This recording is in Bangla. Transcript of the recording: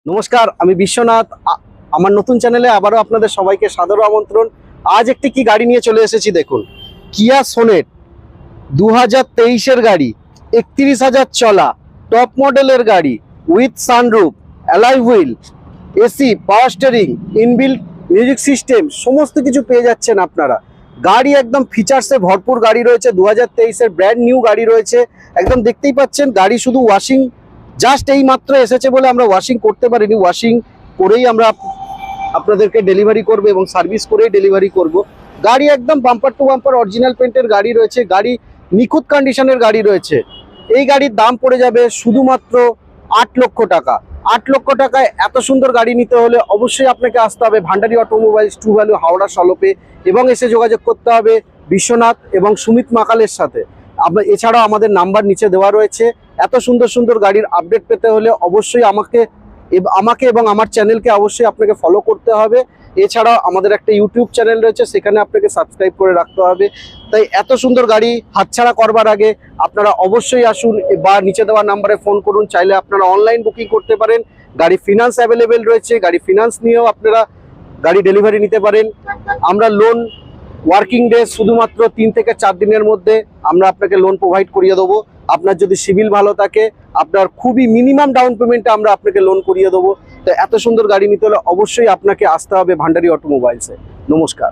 নমস্কার, আমি বিশ্বনাথ। আমার নতুন চ্যানেলে আবারও আপনাদের সবাইকে সাদর আমন্ত্রণ। আজ একটি কি গাড়ি নিয়ে চলে এসেছি দেখুন। কিয়া সোনেট 2023-এর গাড়ি, 31,000 চলা, টপ মডেলের গাড়ি, with sunroof, alloy wheel, AC, power steering, inbuilt music system, সমস্ত কিছু পেয়ে যাচ্ছেন আপনারা। গাড়ি একদম ফিচার্সে ভরপুর গাড়ি রয়েছে। 2023-এর ব্র্যান্ড নিউ গাড়ি রয়েছে। একদম দেখতেই পাচ্ছেন গাড়ি শুধু ওয়াশিং জাস্ট এই মাত্র এসেছে বলে আমরা ওয়াশিং করতে পারিনি। ওয়াশিং করেই আমরা আপনাদেরকে ডেলিভারি করব এবং সার্ভিস করেই ডেলিভারি করব। গাড়ি একদম বাম্পার টু বাম্পার অরিজিনাল পেন্টের গাড়ি রয়েছে। গাড়ি নিখুঁত কন্ডিশনের গাড়ি রয়েছে। এই গাড়ির দাম পড়ে যাবে শুধুমাত্র 8 লক্ষ টাকা। 8 লক্ষ টাকায় এত সুন্দর গাড়ি নিতে হলে অবশ্যই আপনাকে আসতে হবে Bhandari automobiles, true value, Howrah সলপে, এবং এসে যোগাযোগ করতে হবে বিশ্বনাথ এবং সুমিত মাকালের সাথে। এছাড়াও আমাদের নাম্বার নিচে দেওয়া রয়েছে। এত সুন্দর সুন্দর গাড়ির আপডেট পেতে হলে অবশ্যই আমাকে এবং আমার চ্যানেলকে অবশ্যই আপনাকে ফলো করতে হবে। এছাড়াও আমাদের একটা ইউটিউব চ্যানেল রয়েছে, সেখানে আপনাকে সাবস্ক্রাইব করে রাখতে হবে। তাই এত সুন্দর গাড়ি হাতছাড়া করবার আগে আপনারা অবশ্যই আসুন বা নিচে দেওয়া নাম্বারে ফোন করুন। চাইলে আপনারা অনলাইন বুকিং করতে পারেন। গাড়ি ফিনান্স অ্যাভেলেবেল রয়েছে। গাড়ি ফিনান্স নিয়েও আপনারা গাড়ি ডেলিভারি নিতে পারেন। আমরা লোন ওয়ার্কিং ডে শুধুমাত্র 3 থেকে 4 দিনের মধ্যে আমরা আপনাকে লোন প্রোভাইড করিয়ে দেবো। আপনার যদি সিভিল ভালো থাকে, আপনার খুবই মিনিমাম ডাউন পেমেন্টে আমরা আপনাকে লোন করিয়ে দেবো। তো এত সুন্দর গাড়ি নিতে হলে অবশ্যই আপনাকে আসতে হবে ভান্ডারী অটোমোবাইলসে। নমস্কার।